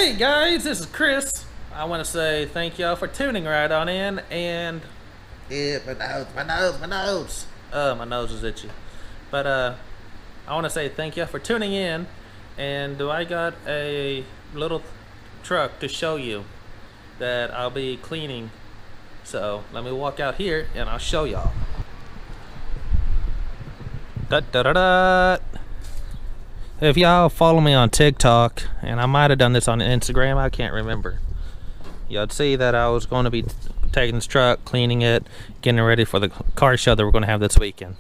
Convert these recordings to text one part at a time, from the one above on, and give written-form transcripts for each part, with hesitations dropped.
Hey guys, this is Chris. I want to say thank y'all for tuning right on in, and yeah, my nose. My nose is itchy. But I want to say thank y'all for tuning in, and I got a little truck to show you that I'll be cleaning. So let me walk out here and I'll show y'all. Da da da da. If y'all follow me on TikTok, and I might have done this on Instagram, I can't remember, y'all see that I was going to be taking this truck, cleaning it, getting ready for the car show that we're going to have this weekend.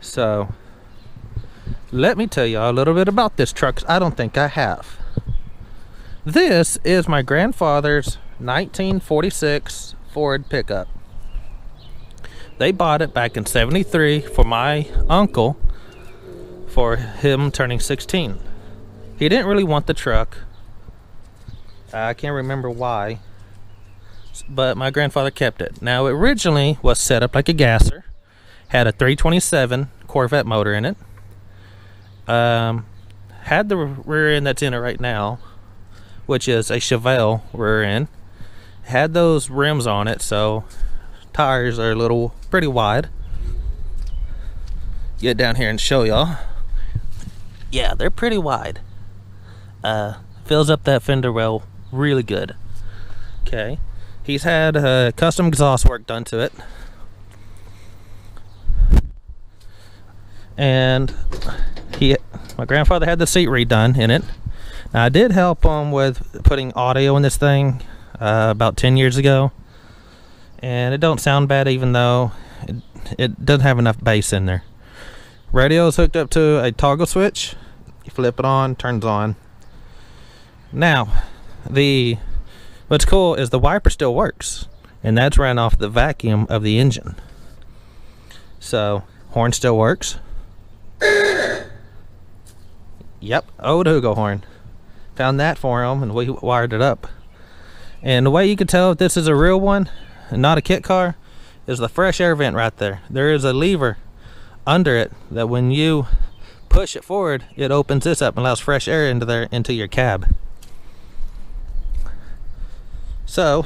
So let me tell y'all a little bit about this truck, 'cause I don't think I have. This is my grandfather's 1946 Ford pickup. They bought it back in '73 for my uncle, for him turning 16. He didn't really want the truck. I can't remember why, but my grandfather kept it. Now, it originally was set up like a gasser, had a 327 Corvette motor in it, had the rear end that's in it right now, which is a Chevelle rear end, had those rims on it, so tires are pretty wide. Get down here and show y'all. Yeah, they're pretty wide. Fills up that fender well really good. Okay, he's had custom exhaust work done to it, and my grandfather had the seat redone in it. Now, I did help him with putting audio in this thing about 10 years ago, and it don't sound bad, even though it doesn't have enough bass in there. Radio is hooked up to a toggle switch. You flip it on, turns on. Now, what's cool is the wiper still works, and that's ran off the vacuum of the engine. So, horn still works. Yep, old Hugo horn. Found that for him, and we wired it up. And the way you can tell if this is a real one and not a kit car is the fresh air vent right there. There is a lever under it that when you push it forward, it opens this up and allows fresh air into your cab. So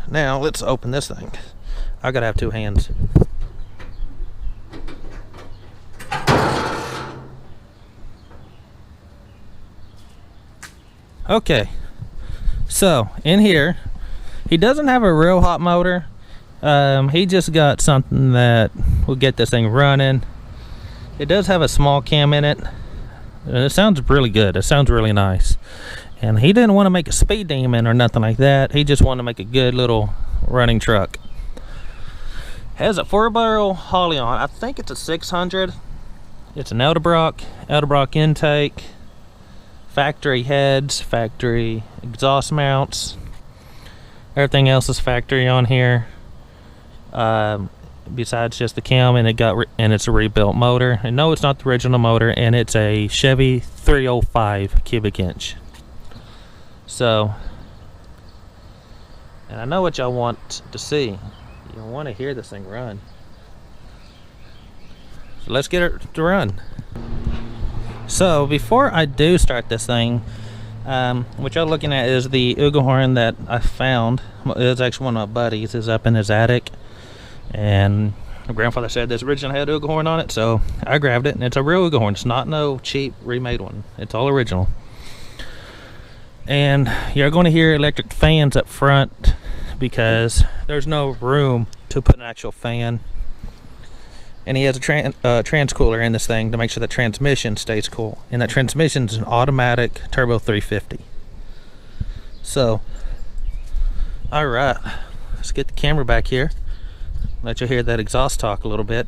now let's open this thing. I gotta have two hands. Okay, so in here, he doesn't have a real hot motor. He just got something that will get this thing running. It does have a small cam in it. It sounds really good. It sounds really nice. And he didn't want to make a speed demon or nothing like that. He just wanted to make a good little running truck. Has a 4-barrel Holly on. I think it's a 600. It's an Edelbrock intake, factory heads, factory exhaust mounts. Everything else is factory on here. Besides just the cam, and it's a rebuilt motor. And no, it's not the original motor, and it's a Chevy 305 cubic inch. So, and I know what y'all want to see. You want to hear this thing run. So let's get it to run. So before I do start this thing, what y'all looking at is the Ugo horn that I found. It's actually one of my buddies. Is up in his attic. And my grandfather said this originally had Ugo horn on it, so I grabbed it, and it's a real Ugo horn. It's not no cheap remade one. It's all original. And you're going to hear electric fans up front because there's no room to put an actual fan. And he has a transcooler in this thing to make sure the transmission stays cool. And that transmission is an automatic turbo 350. So, alright, let's get the camera back here. Let you hear that exhaust talk a little bit.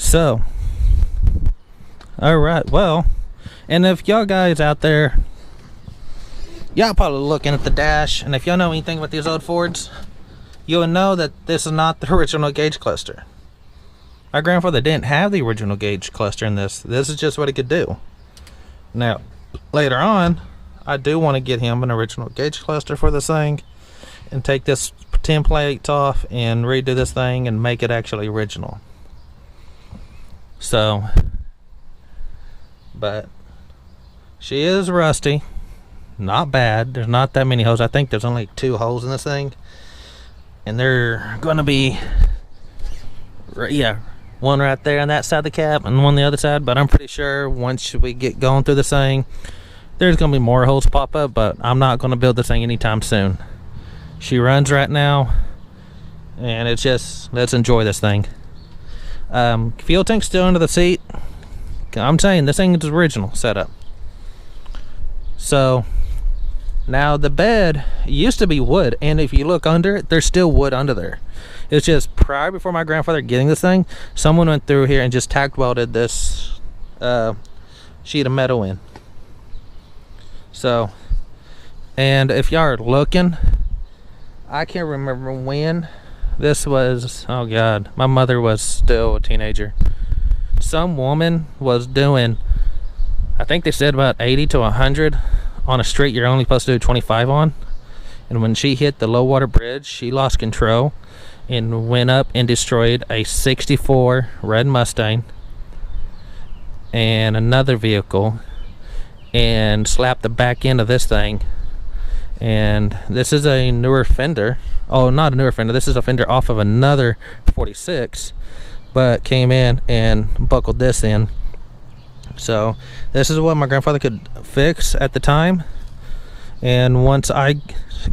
So, alright, well, and if y'all guys out there, y'all probably looking at the dash, and if y'all know anything about these old Fords, you'll know that this is not the original gauge cluster. My grandfather didn't have the original gauge cluster in this. This is just what he could do. Now, later on, I do want to get him an original gauge cluster for this thing and take this template off and redo this thing and make it actually original. So, but she is rusty. Not bad. There's not that many holes. I think there's only 2 holes in this thing. And they're going to be, yeah, one right there on that side of the cap and one on the other side. But I'm pretty sure once we get going through this thing, there's going to be more holes pop up. But I'm not going to build this thing anytime soon. She runs right now. And it's just, let's enjoy this thing. Fuel tank's still under the seat. I'm saying this thing is original setup. So now the bed used to be wood, and if you look under it, there's still wood under there. It's just prior, before my grandfather getting this thing, someone went through here and just tack welded this sheet of metal in. So, and if y'all are looking, I can't remember when this was. Oh god, my mother was still a teenager. Some woman was doing, I think they said about 80 to 100 on a street you're only supposed to do 25 on. And when she hit the low water bridge, she lost control and went up and destroyed a 64 red Mustang and another vehicle and slapped the back end of this thing. And this is a newer fender. Oh, not a newer fender. This is a fender off of another 46, but came in and buckled this in. So this is what my grandfather could fix at the time. And once I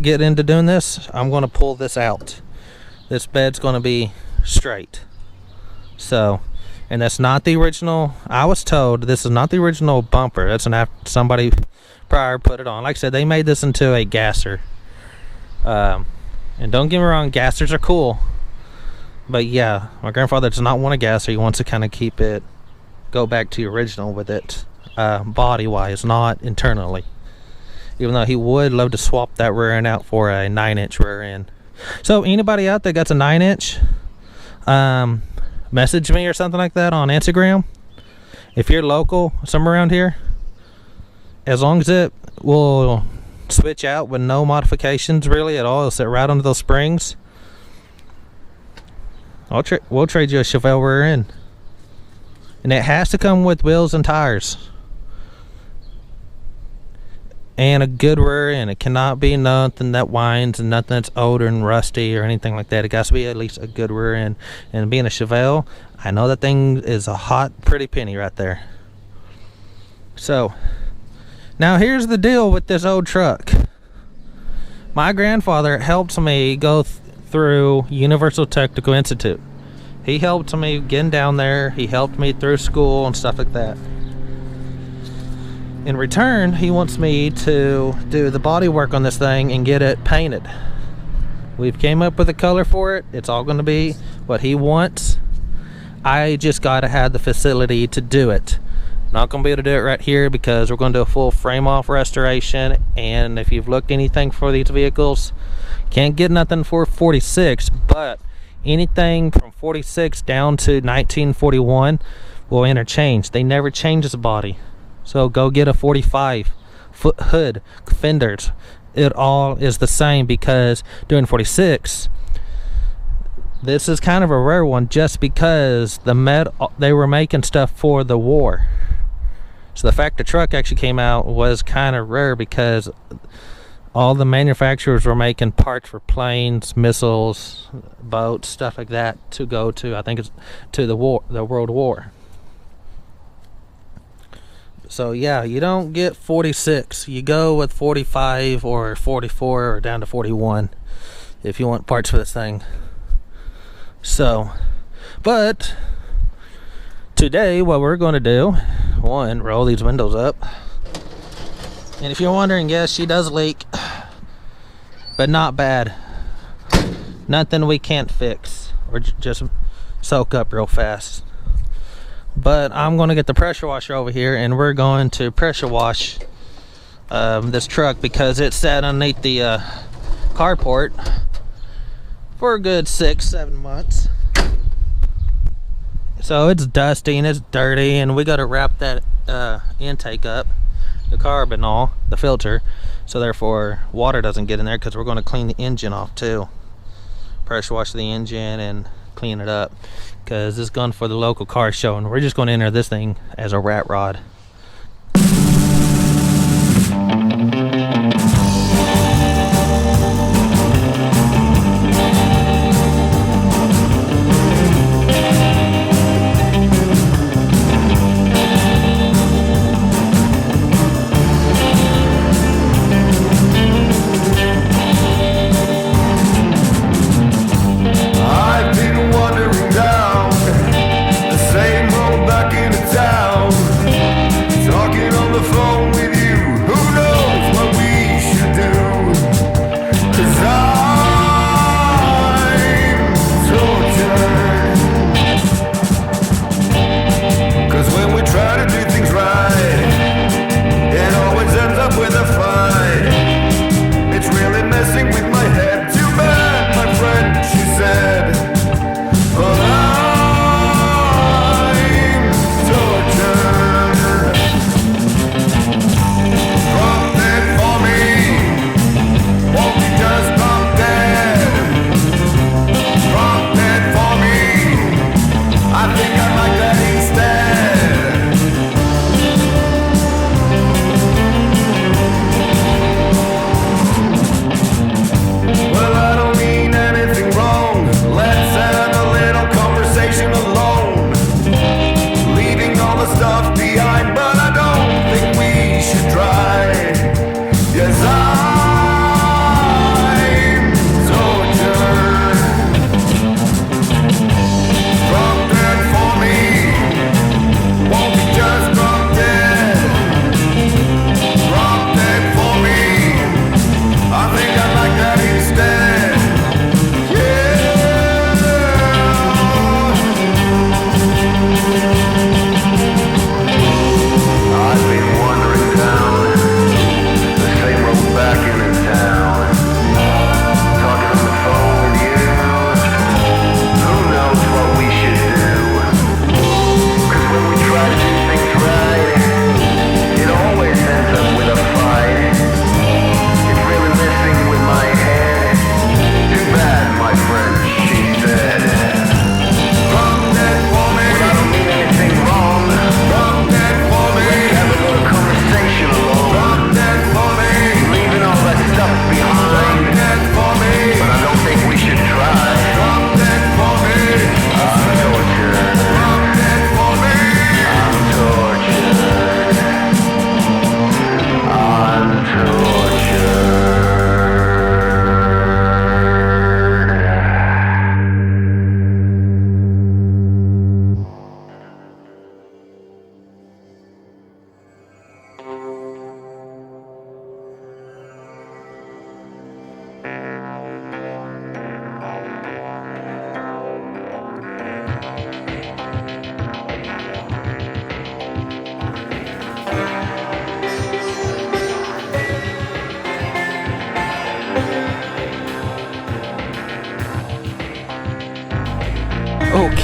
get into doing this, I'm going to pull this out. This bed's going to be straight. So, and that's not the original. I was told this is not the original bumper. That's somebody prior put it on. Like I said, they made this into a gasser. And don't get me wrong, gassers are cool. But yeah, my grandfather does not want a gasser. He wants to kind of keep it, go back to the original with it, body wise, not internally. Even though he would love to swap that rear end out for a 9-inch rear end. So anybody out there got a 9-inch, message me or something like that on Instagram. If you're local, somewhere around here, as long as it will switch out with no modifications really at all, it'll sit right under those springs, we'll trade you a Chevelle rear end. And it has to come with wheels and tires and a good rear end. It cannot be nothing that whines and nothing that's older and rusty or anything like that. It got to be at least a good rear end. And being a Chevelle, I know that thing is a hot pretty penny right there. So now here's the deal with this old truck. My grandfather helped me go through Universal Technical Institute. He helped me getting down there. He helped me through school and stuff like that. In return, he wants me to do the body work on this thing and get it painted. We've came up with a color for it. It's all going to be what he wants. I just got to have the facility to do it. Not going to be able to do it right here because we're going to do a full frame off restoration. And if you've looked anything for these vehicles, can't get nothing for 46, but anything from 46 down to 1941 will interchange. They never change the body. So go get a 45 foot hood, fenders. It all is the same because doing 46, this is kind of a rare one just because they were making stuff for the war. So the fact the truck actually came out was kind of rare because all the manufacturers were making parts for planes, missiles, boats, stuff like that to go to, I think it's to the World War. So yeah, you don't get 46. You go with 45 or 44 or down to 41 if you want parts for this thing. So, but today what we're going to do, one, roll these windows up. And if you're wondering, yes, she does leak, but not bad. Nothing we can't fix or just soak up real fast. But I'm going to get the pressure washer over here, and we're going to pressure wash this truck because it sat underneath the carport for a good 6-7 months. So it's dusty and it's dirty, and we got to wrap that intake up, the carbonol, the filter, so therefore water doesn't get in there, because we're going to clean the engine off too. Pressure wash the engine and clean it up, because it's going for the local car show, and we're just going to enter this thing as a rat rod.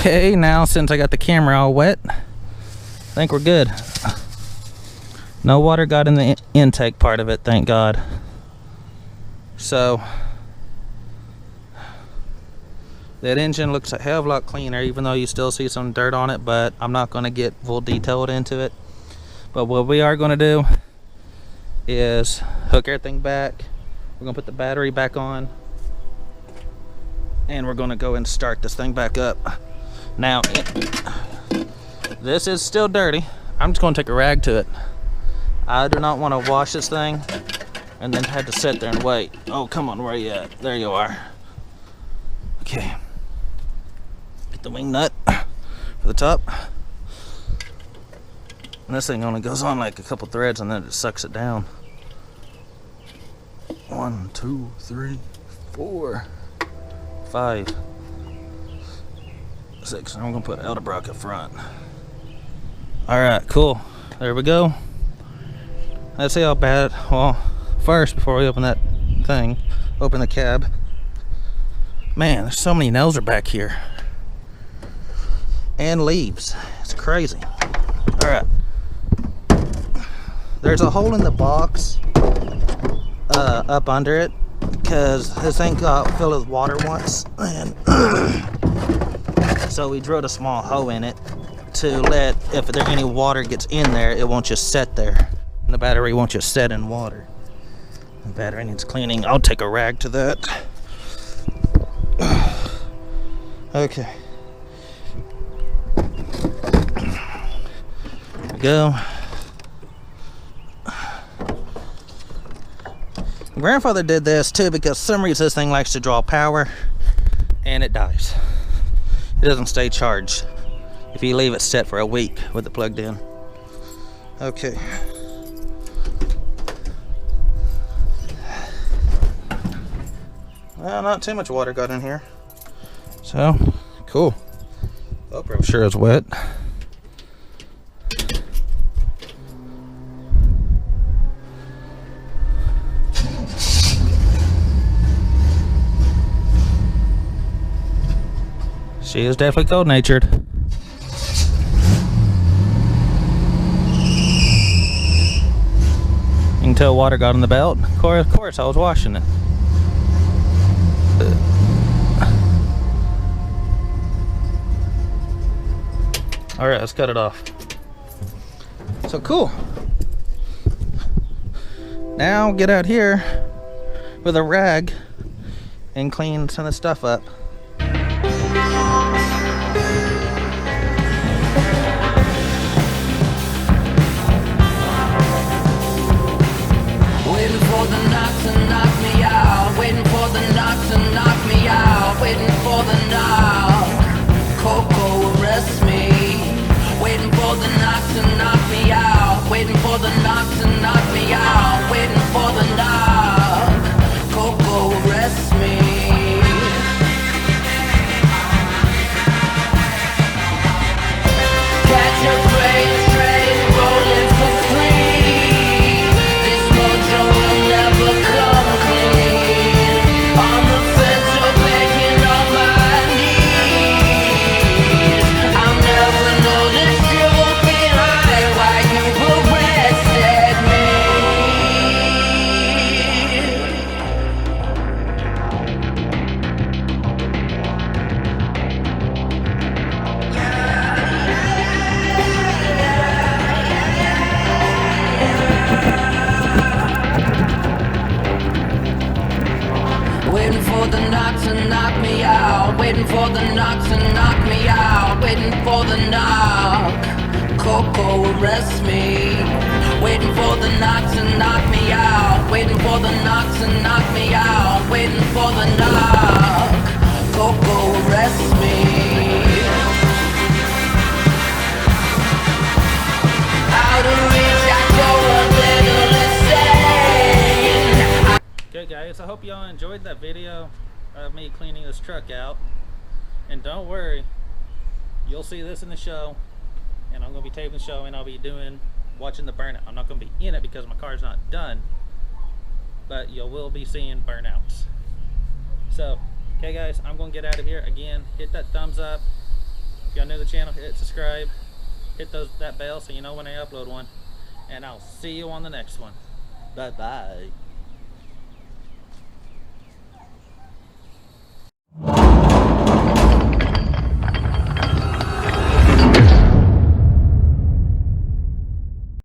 Okay, now since I got the camera all wet, I think we're good. No water got in the intake part of it, thank God. So that engine looks a hell of a lot cleaner, even though you still see some dirt on it, but I'm not going to get full detailed into it. But what we are going to do is hook everything back. We're going to put the battery back on, and we're going to go and start this thing back up. Now, this is still dirty. I'm just going to take a rag to it. I do not want to wash this thing and then have to sit there and wait. Oh, come on, where are you at? There you are. Okay. Get the wing nut for the top. And this thing only goes on like a couple threads, and then it sucks it down. 1, 2, 3, 4, 5, 6. And I'm gonna put Elderbrock up front. Alright, cool. There we go. Let's see how bad. Well, first, before we open that thing, open the cab. Man, there's so many nails are back here. And leaves. It's crazy. Alright. There's a hole in the box up under it because this thing got filled with water once, and so we drilled a small hole in it to let, if there any water gets in there, it won't just sit there. And the battery won't just sit in water. The battery needs cleaning. I'll take a rag to that. Okay. There we go. Grandfather did this too because for some reason this thing likes to draw power and it dies. It doesn't stay charged if you leave it set for a week with it plugged in. Okay. Well, not too much water got in here. So, cool. Oh, I'm sure it's wet. She is definitely cold-natured. You can tell water got in the belt. Of course, I was washing it. Alright, let's cut it off. So cool. Now get out here with a rag and clean some of the stuff up. Waiting for the knock to knock me out. Waiting for the knock to knock me out. Waiting for the knock. Coco, arrest me. Waiting for the knock to knock me out. Waiting for the knock to knock me out. Waiting for the knock. Coco, arrest me. Catch a freight train rolling for free. This mojo will never come clean. On the fence or begging on my knees. I'll never know the truth behind why you arrested me. Waiting for the knock to knock me out. Waiting for the knock to knock me out. Waiting for the knock. Coco, arrest me. Waiting for the knock to knock me out. Waiting for the knock to knock me out. Waiting for the knock. Coco, arrest me. Out of reach, I go a little insane. Okay guys, I hope y'all enjoyed that video of me cleaning this truck out. And don't worry, you'll see this in the show, and I'm going to be taping the show, and I'll be watching the burnout. I'm not going to be in it because my car's not done, but you will be seeing burnouts. So, okay guys, I'm going to get out of here. Again, hit that thumbs up. If y'all new to the channel, hit subscribe. Hit that bell so you know when I upload one. And I'll see you on the next one. Bye-bye.